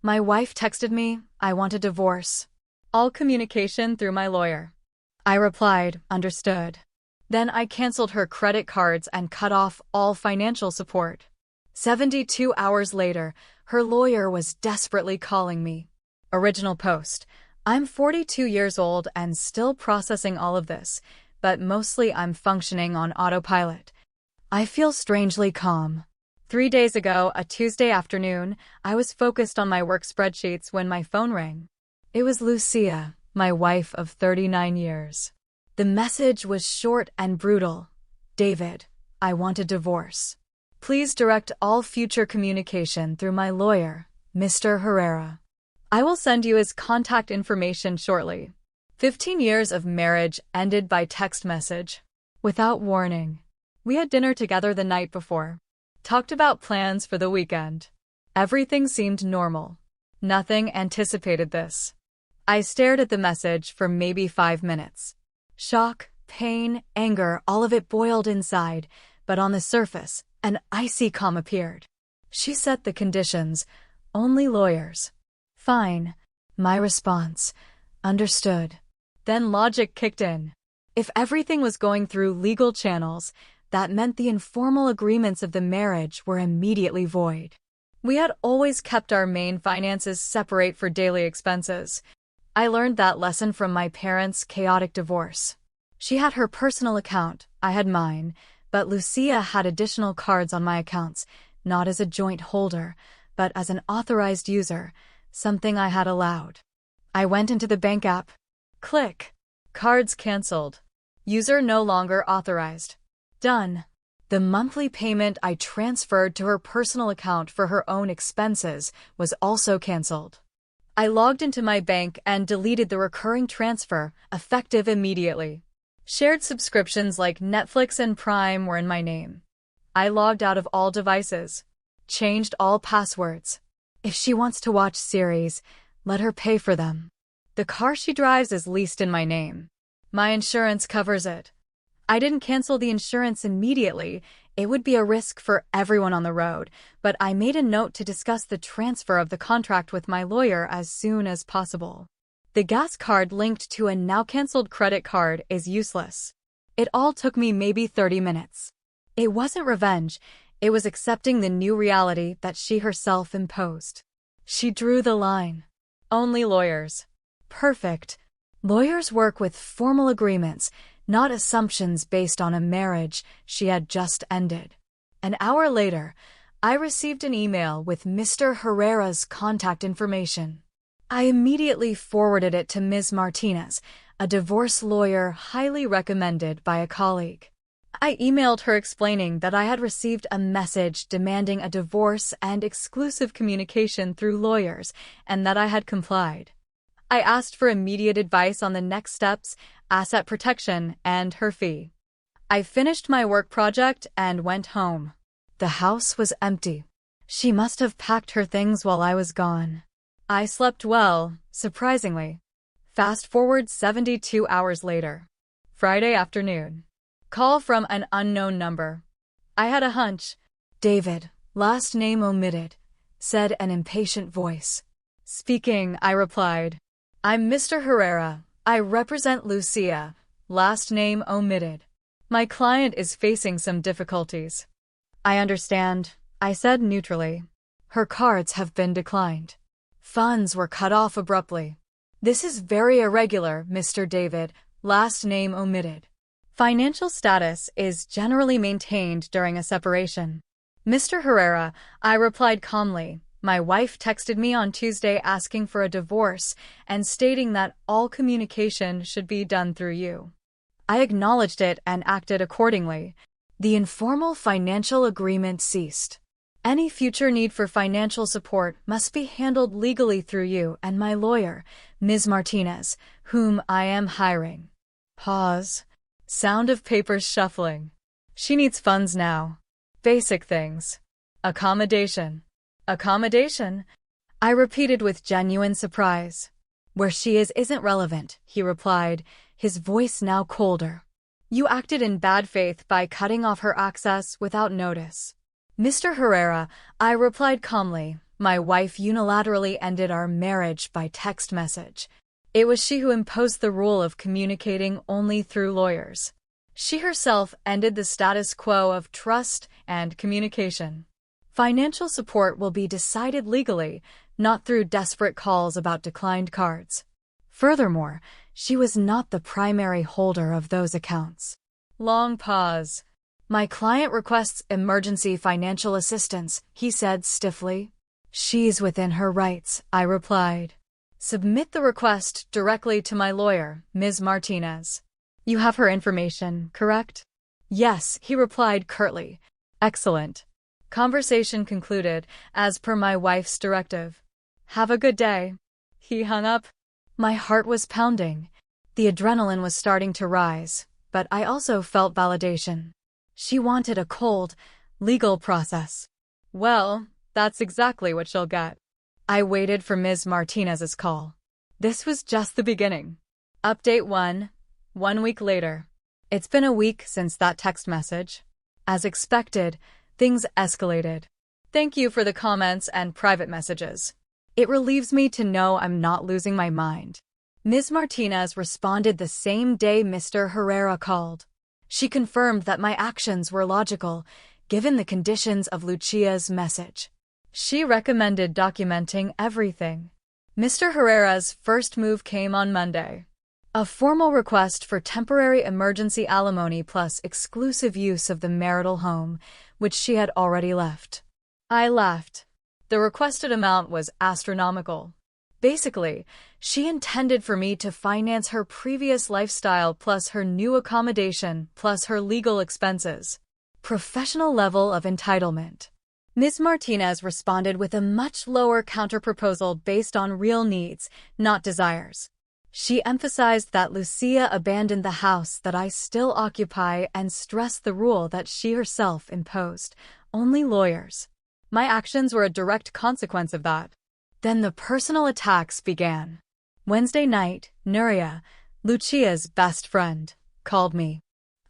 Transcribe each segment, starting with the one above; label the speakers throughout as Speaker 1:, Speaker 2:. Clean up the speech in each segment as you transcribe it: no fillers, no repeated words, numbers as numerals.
Speaker 1: My wife texted me, I want a divorce. All communication through my lawyer. I replied, understood. Then I canceled her credit cards and cut off all financial support. 72 hours later, her lawyer was desperately calling me. Original post. I'm 42 years old and still processing all of this, but mostly I'm functioning on autopilot. I feel strangely calm. 3 days ago, a Tuesday afternoon, I was focused on my work spreadsheets when my phone rang. It was Lucia, my wife of 39 years. The message was short and brutal. David, I want a divorce. Please direct all future communication through my lawyer, Mr. Herrera. I will send you his contact information shortly. 15 years of marriage ended by text message. Without warning. We had dinner together the night before. Talked about plans for the weekend. Everything seemed normal. Nothing anticipated this. I stared at the message for maybe 5 minutes. Shock, pain, anger, all of it boiled inside, but on the surface, an icy calm appeared. She set the conditions. Only lawyers. Fine. My response. Understood. Then logic kicked in. If everything was going through legal channels, that meant the informal agreements of the marriage were immediately void. We had always kept our main finances separate for daily expenses. I learned that lesson from my parents' chaotic divorce. She had her personal account, I had mine, but Lucia had additional cards on my accounts, not as a joint holder, but as an authorized user, something I had allowed. I went into the bank app. Click. Cards canceled. User no longer authorized. Done. The monthly payment I transferred to her personal account for her own expenses was also canceled. I logged into my bank and deleted the recurring transfer, effective immediately. Shared subscriptions like Netflix and Prime were in my name. I logged out of all devices. Changed all passwords. If she wants to watch series, let her pay for them. The car she drives is leased in my name. My insurance covers it. I didn't cancel the insurance immediately. It would be a risk for everyone on the road, but I made a note to discuss the transfer of the contract with my lawyer as soon as possible. The gas card linked to a now-canceled credit card is useless. It all took me maybe 30 minutes. It wasn't revenge. It was accepting the new reality that she herself imposed. She drew the line. Only lawyers. Perfect. Lawyers work with formal agreements, not assumptions based on a marriage she had just ended. An hour later, I received an email with Mr. Herrera's contact information. I immediately forwarded it to Ms. Martinez, a divorce lawyer highly recommended by a colleague. I emailed her explaining that I had received a message demanding a divorce and exclusive communication through lawyers, and that I had complied. I asked for immediate advice on the next steps, asset protection, and her fee. I finished my work project and went home. The house was empty. She must have packed her things while I was gone. I slept well, surprisingly. Fast forward 72 hours later. Friday afternoon. Call from an unknown number. I had a hunch. David, last name omitted, said an impatient voice. Speaking, I replied. I'm Mr. Herrera. I represent Lucia, last name omitted. My client is facing some difficulties. I understand, I said neutrally. Her cards have been declined. Funds were cut off abruptly. This is very irregular, Mr. David, last name omitted. Financial status is generally maintained during a separation. Mr. Herrera, I replied calmly. My wife texted me on Tuesday asking for a divorce and stating that all communication should be done through you. I acknowledged it and acted accordingly. The informal financial agreement ceased. Any future need for financial support must be handled legally through you and my lawyer, Ms. Martinez, whom I am hiring. Pause. Sound of papers shuffling. She needs funds now. Basic things. Accommodation. Accommodation? I repeated with genuine surprise. Where she isn't relevant, he replied, his voice now colder. You acted in bad faith by cutting off her access without notice. Mr. Herrera, I replied calmly, My wife unilaterally ended our marriage by text message. It was she who imposed the rule of communicating only through lawyers. She herself ended the status quo of trust and communication. Financial support will be decided legally, not through desperate calls about declined cards. Furthermore, she was not the primary holder of those accounts. Long pause. My client requests emergency financial assistance, he said stiffly. She's within her rights, I replied. Submit the request directly to my lawyer, Ms. Martinez. You have her information, correct? Yes, he replied curtly. Excellent. Conversation concluded, as per my wife's directive. Have a good day. He hung up. My heart was pounding. The adrenaline was starting to rise, but I also felt validation. She wanted a cold, legal process. Well, that's exactly what she'll get. I waited for Ms. Martinez's call. This was just the beginning. Update 1. 1 week later. It's been a week since that text message. As expected, things escalated. Thank you for the comments and private messages. It relieves me to know I'm not losing my mind. Ms. Martinez responded the same day Mr. Herrera called. She confirmed that my actions were logical, given the conditions of Lucia's message. She recommended documenting everything. Mr. Herrera's first move came on Monday. A formal request for temporary emergency alimony plus exclusive use of the marital home, which she had already left. I laughed. The requested amount was astronomical. Basically, she intended for me to finance her previous lifestyle plus her new accommodation plus her legal expenses. Professional level of entitlement. Ms. Martinez responded with a much lower counterproposal based on real needs, not desires. She emphasized that Lucia abandoned the house that I still occupy and stressed the rule that she herself imposed, only lawyers. My actions were a direct consequence of that. Then the personal attacks began. Wednesday night, Nuria, Lucia's best friend, called me.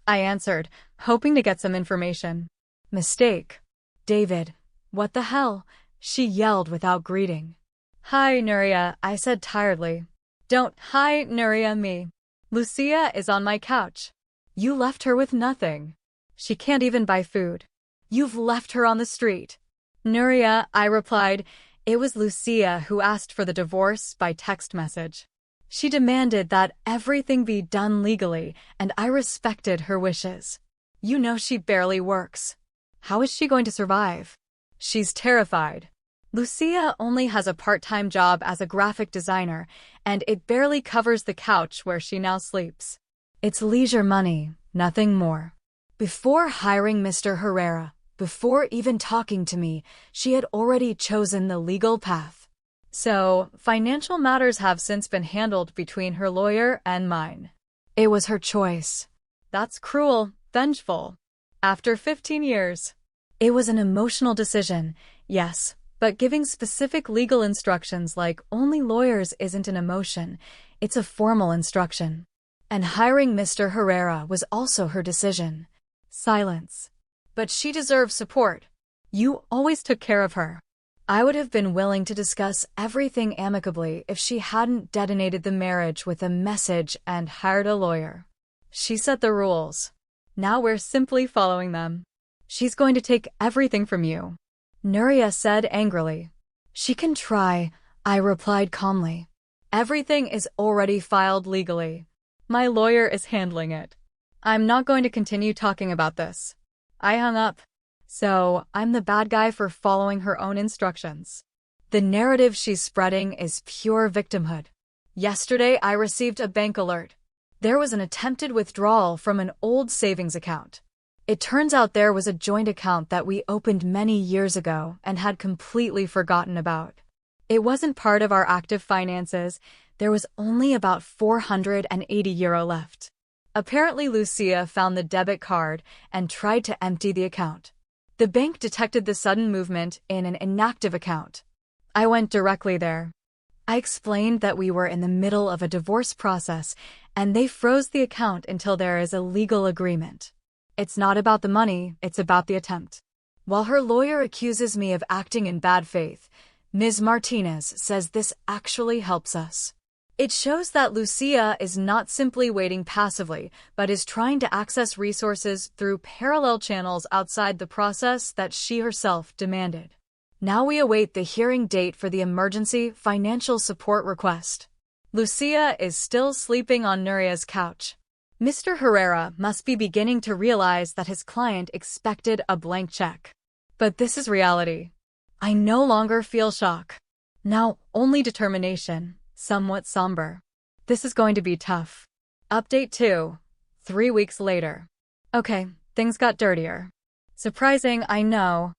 Speaker 1: I answered, hoping to get some information. Mistake. David, what the hell? She yelled without greeting. Hi, Nuria, I said tiredly. Don't hi, Nuria me. Lucia is on my couch. You left her with nothing. She can't even buy food. You've left her on the street. Nuria, I replied. It was Lucia who asked for the divorce by text message. She demanded that everything be done legally, and I respected her wishes. You know she barely works. How is she going to survive? She's terrified. Lucia only has a part-time job as a graphic designer, and it barely covers the couch where she now sleeps. It's leisure money, nothing more. Before hiring Mr. Herrera, before even talking to me, she had already chosen the legal path. So, financial matters have since been handled between her lawyer and mine. It was her choice. That's cruel, vengeful. After 15 years. It was an emotional decision, yes, but giving specific legal instructions like only lawyers isn't an emotion, it's a formal instruction. And hiring Mr. Herrera was also her decision. Silence. But she deserves support. You always took care of her. I would have been willing to discuss everything amicably if she hadn't detonated the marriage with a message and hired a lawyer. She set the rules. Now we're simply following them. She's going to take everything from you. Nuria said angrily. She can try, I replied calmly. Everything is already filed legally. My lawyer is handling it. I'm not going to continue talking about this. I hung up. So, I'm the bad guy for following her own instructions. The narrative she's spreading is pure victimhood. Yesterday, I received a bank alert. There was an attempted withdrawal from an old savings account. It turns out there was a joint account that we opened many years ago and had completely forgotten about. It wasn't part of our active finances. There was only about €480 left. Apparently, Lucia found the debit card and tried to empty the account. The bank detected the sudden movement in an inactive account. I went directly there. I explained that we were in the middle of a divorce process and they froze the account until there is a legal agreement. It's not about the money, it's about the attempt. While her lawyer accuses me of acting in bad faith, Ms. Martinez says this actually helps us. It shows that Lucia is not simply waiting passively, but is trying to access resources through parallel channels outside the process that she herself demanded. Now we await the hearing date for the emergency financial support request. Lucia is still sleeping on Nuria's couch. Mr. Herrera must be beginning to realize that his client expected a blank check. But this is reality. I no longer feel shock. Now only determination. Somewhat somber. This is going to be tough. Update 2. 3 weeks later. Okay, things got dirtier. Surprising, I know.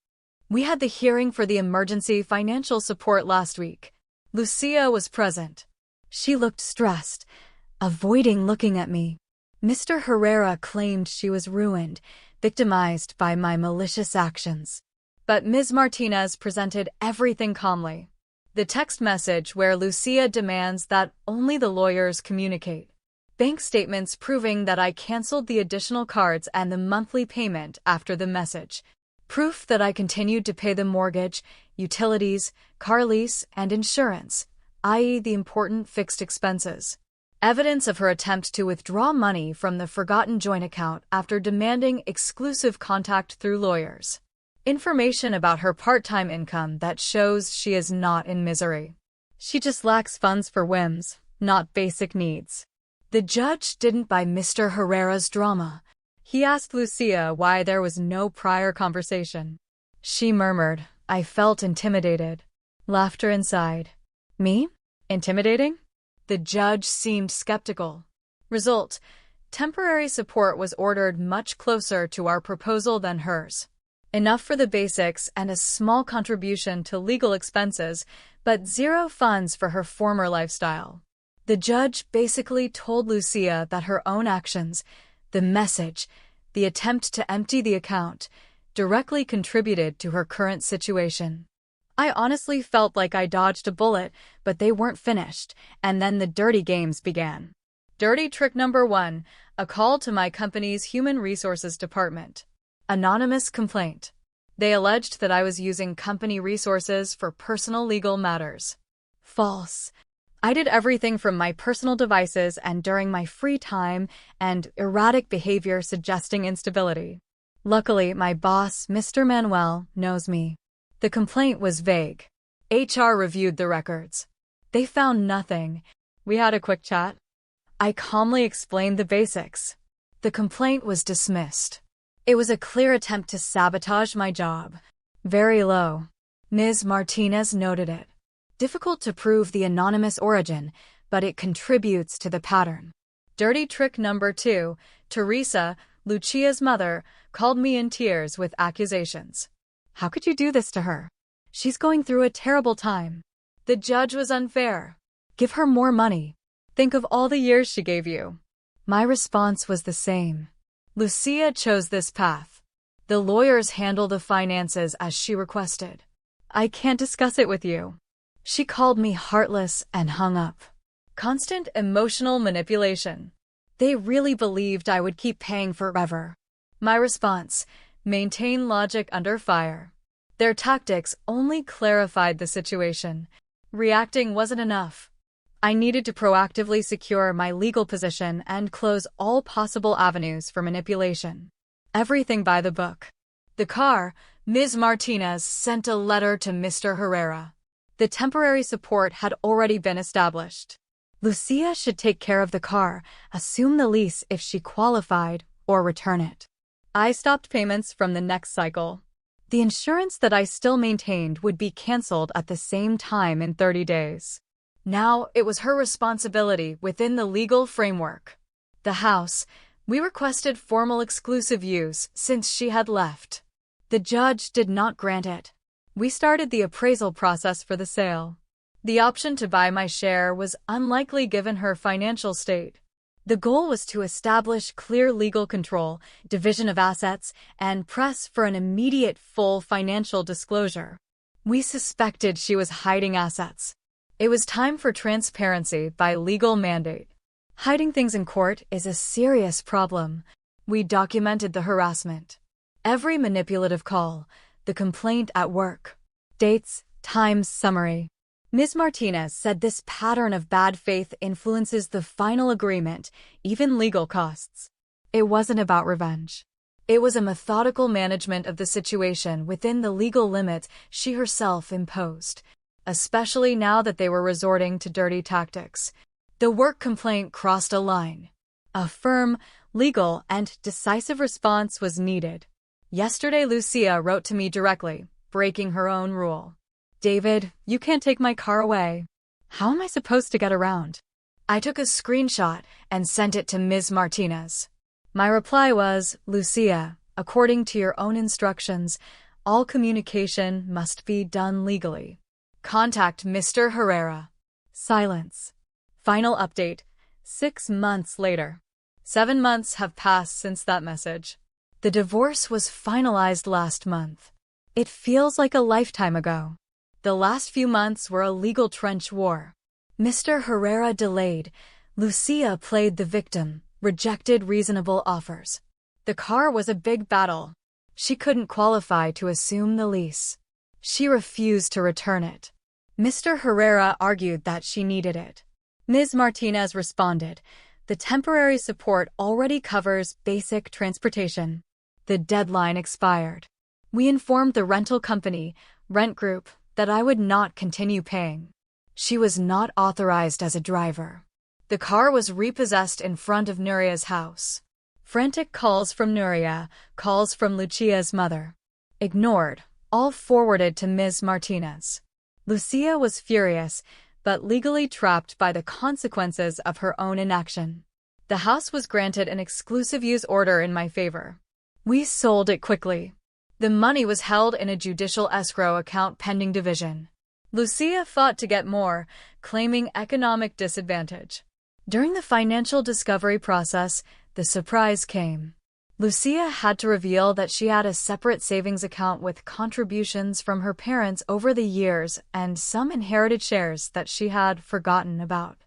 Speaker 1: We had the hearing for the emergency financial support last week. Lucia was present. She looked stressed, avoiding looking at me. Mr. Herrera claimed she was ruined, victimized by my malicious actions. But Ms. Martinez presented everything calmly. The text message where Lucia demands that only the lawyers communicate. Bank statements proving that I canceled the additional cards and the monthly payment after the message. Proof that I continued to pay the mortgage, utilities, car lease, and insurance, i.e. the important fixed expenses. Evidence of her attempt to withdraw money from the forgotten joint account after demanding exclusive contact through lawyers. Information about her part-time income that shows she is not in misery. She just lacks funds for whims, not basic needs. The judge didn't buy Mr. Herrera's drama. He asked Lucia why there was no prior conversation. She murmured, I felt intimidated. Laughter inside. Me? Intimidating? The judge seemed skeptical. Result: temporary support was ordered much closer to our proposal than hers. Enough for the basics and a small contribution to legal expenses, but zero funds for her former lifestyle. The judge basically told Lucia that her own actions, the message, the attempt to empty the account, directly contributed to her current situation. I honestly felt like I dodged a bullet, but they weren't finished, and then the dirty games began. Dirty trick number 1, a call to my company's human resources department. Anonymous complaint. They alleged that I was using company resources for personal legal matters. False. I did everything from my personal devices and during my free time, and erratic behavior suggesting instability. Luckily, my boss, Mr. Manuel, knows me. The complaint was vague. HR reviewed the records. They found nothing. We had a quick chat. I calmly explained the basics. The complaint was dismissed. It was a clear attempt to sabotage my job. Very low. Ms. Martinez noted it. Difficult to prove the anonymous origin, but it contributes to the pattern. Dirty trick number 2, Teresa, Lucia's mother, called me in tears with accusations. How could you do this to her? She's going through a terrible time. The judge was unfair. Give her more money. Think of all the years she gave you. My response was the same. Lucia chose this path. The lawyers handle the finances as she requested. I can't discuss it with you. She called me heartless and hung up. Constant emotional manipulation. They really believed I would keep paying forever. My response: maintain logic under fire. Their tactics only clarified the situation. Reacting wasn't enough. I needed to proactively secure my legal position and close all possible avenues for manipulation. Everything by the book. The car, Ms. Martinez sent a letter to Mr. Herrera. The temporary support had already been established. Lucia should take care of the car, assume the lease if she qualified, or return it. I stopped payments from the next cycle. The insurance that I still maintained would be canceled at the same time in 30 days. Now it was her responsibility within the legal framework. The house, we requested formal exclusive use since she had left. The judge did not grant it. We started the appraisal process for the sale. The option to buy my share was unlikely given her financial state. The goal was to establish clear legal control, division of assets, and press for an immediate full financial disclosure. We suspected she was hiding assets. It was time for transparency by legal mandate. Hiding things in court is a serious problem. We documented the harassment. Every manipulative call, the complaint at work, dates, Times summary. Ms. Martinez said this pattern of bad faith influences the final agreement, even legal costs. It wasn't about revenge. It was a methodical management of the situation within the legal limits she herself imposed, especially now that they were resorting to dirty tactics. The work complaint crossed a line. A firm, legal, and decisive response was needed. Yesterday, Lucia wrote to me directly, breaking her own rule. David, you can't take my car away. How am I supposed to get around? I took a screenshot and sent it to Ms. Martinez. My reply was, Lucia, according to your own instructions, all communication must be done legally. Contact Mr. Herrera. Silence. Final update. 6 months later. 7 months have passed since that message. The divorce was finalized last month. It feels like a lifetime ago. The last few months were a legal trench war. Mr. Herrera delayed. Lucia played the victim, rejected reasonable offers. The car was a big battle. She couldn't qualify to assume the lease. She refused to return it. Mr. Herrera argued that she needed it. Ms. Martinez responded, the temporary support already covers basic transportation. The deadline expired. We informed the rental company, Rent Group, that I would not continue paying. She was not authorized as a driver. The car was repossessed in front of Nuria's house. Frantic calls from Nuria, calls from Lucia's mother. Ignored, all forwarded to Ms. Martinez. Lucia was furious, but legally trapped by the consequences of her own inaction. The house was granted an exclusive use order in my favor. We sold it quickly. The money was held in a judicial escrow account pending division. Lucia fought to get more, claiming economic disadvantage. During the financial discovery process, the surprise came. Lucia had to reveal that she had a separate savings account with contributions from her parents over the years and some inherited shares that she had forgotten about.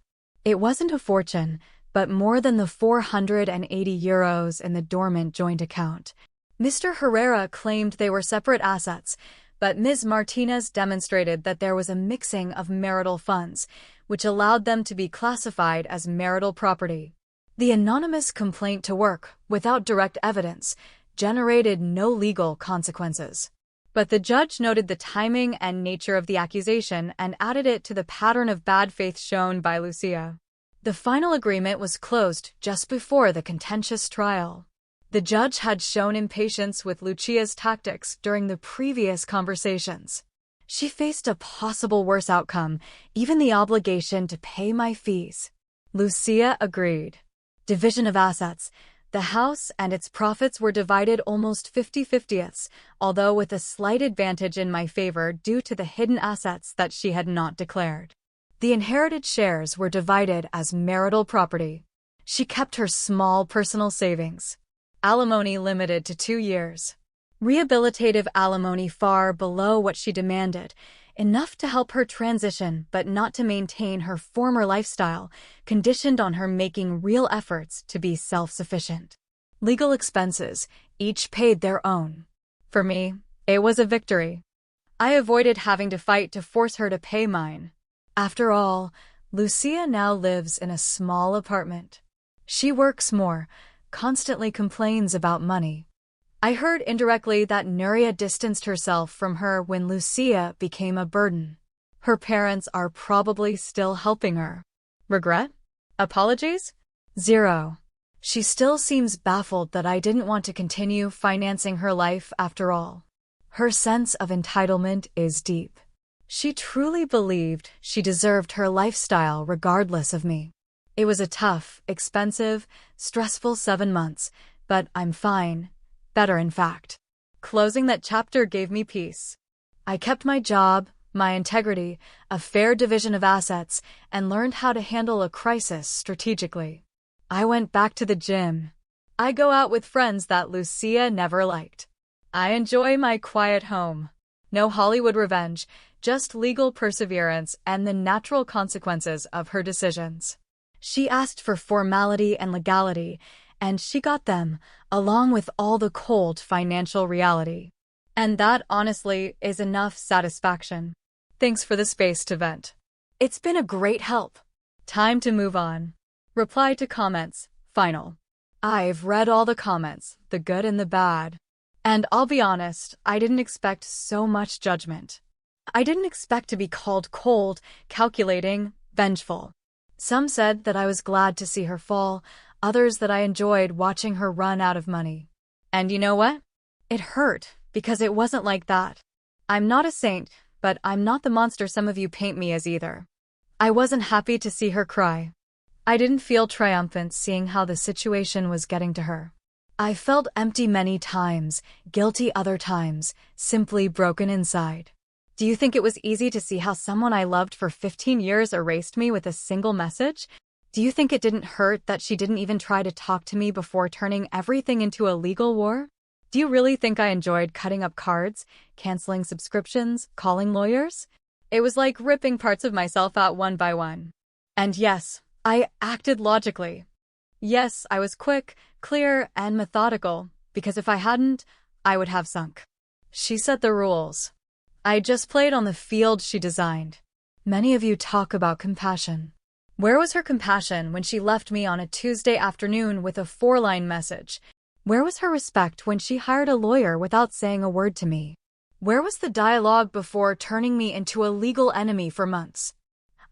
Speaker 1: It wasn't a fortune, but more than the €480 in the dormant joint account. Mr. Herrera claimed they were separate assets, but Ms. Martinez demonstrated that there was a mixing of marital funds, which allowed them to be classified as marital property. The anonymous complaint to work, without direct evidence, generated no legal consequences. But the judge noted the timing and nature of the accusation and added it to the pattern of bad faith shown by Lucia. The final agreement was closed just before the contentious trial. The judge had shown impatience with Lucia's tactics during the previous conversations. She faced a possible worse outcome, even the obligation to pay my fees. Lucia agreed. Division of assets. The house and its profits were divided almost 50-50, although with a slight advantage in my favor due to the hidden assets that she had not declared. The inherited shares were divided as marital property. She kept her small personal savings. Alimony limited to 2 years. Rehabilitative alimony far below what she demanded, enough to help her transition but not to maintain her former lifestyle, conditioned on her making real efforts to be self-sufficient. Legal expenses, each paid their own. For me, it was a victory. I avoided having to fight to force her to pay mine. After all, Lucia now lives in a small apartment. She works more, constantly complains about money. I heard indirectly that Nuria distanced herself from her when Lucia became a burden. Her parents are probably still helping her. Regret? Apologies? Zero. She still seems baffled that I didn't want to continue financing her life after all. Her sense of entitlement is deep. She truly believed she deserved her lifestyle regardless of me. It was a tough, expensive, stressful 7 months, but I'm fine. Better, in fact. Closing that chapter gave me peace. I kept my job, my integrity, a fair division of assets, and learned how to handle a crisis strategically. I went back to the gym. I go out with friends that Lucia never liked. I enjoy my quiet home. No Hollywood revenge, just legal perseverance and the natural consequences of her decisions. She asked for formality and legality, and she got them, along with all the cold financial reality. And that, honestly, is enough satisfaction. Thanks for the space to vent. It's been a great help. Time to move on. Reply to comments. Final. I've read all the comments, the good and the bad. And I'll be honest, I didn't expect so much judgment. I didn't expect to be called cold, calculating, vengeful. Some said that I was glad to see her fall, others that I enjoyed watching her run out of money. And you know what? It hurt, because it wasn't like that. I'm not a saint, but I'm not the monster some of you paint me as either. I wasn't happy to see her cry. I didn't feel triumphant seeing how the situation was getting to her. I felt empty many times, guilty other times, simply broken inside. Do you think it was easy to see how someone I loved for 15 years erased me with a single message? Do you think it didn't hurt that she didn't even try to talk to me before turning everything into a legal war? Do you really think I enjoyed cutting up cards, canceling subscriptions, calling lawyers? It was like ripping parts of myself out one by one. And yes, I acted logically. Yes, I was quick, clear, and methodical, because if I hadn't, I would have sunk. She set the rules. I just played on the field she designed. Many of you talk about compassion. Where was her compassion when she left me on a Tuesday afternoon with a 4-line message? Where was her respect when she hired a lawyer without saying a word to me? Where was the dialogue before turning me into a legal enemy for months?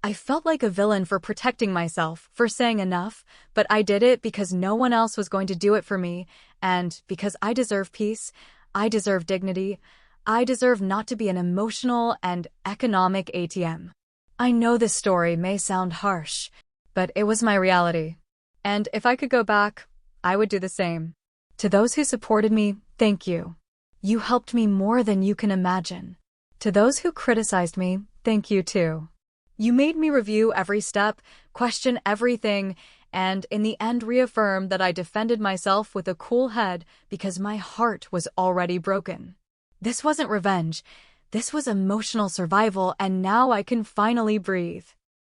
Speaker 1: I felt like a villain for protecting myself, for saying enough, but I did it because no one else was going to do it for me, and because I deserve peace, I deserve dignity, I deserve not to be an emotional and economic ATM. I know this story may sound harsh, but it was my reality. And if I could go back, I would do the same. To those who supported me, thank you. You helped me more than you can imagine. To those who criticized me, thank you too. You made me review every step, question everything, and in the end reaffirm that I defended myself with a cool head because my heart was already broken. This wasn't revenge. This was emotional survival, and now I can finally breathe.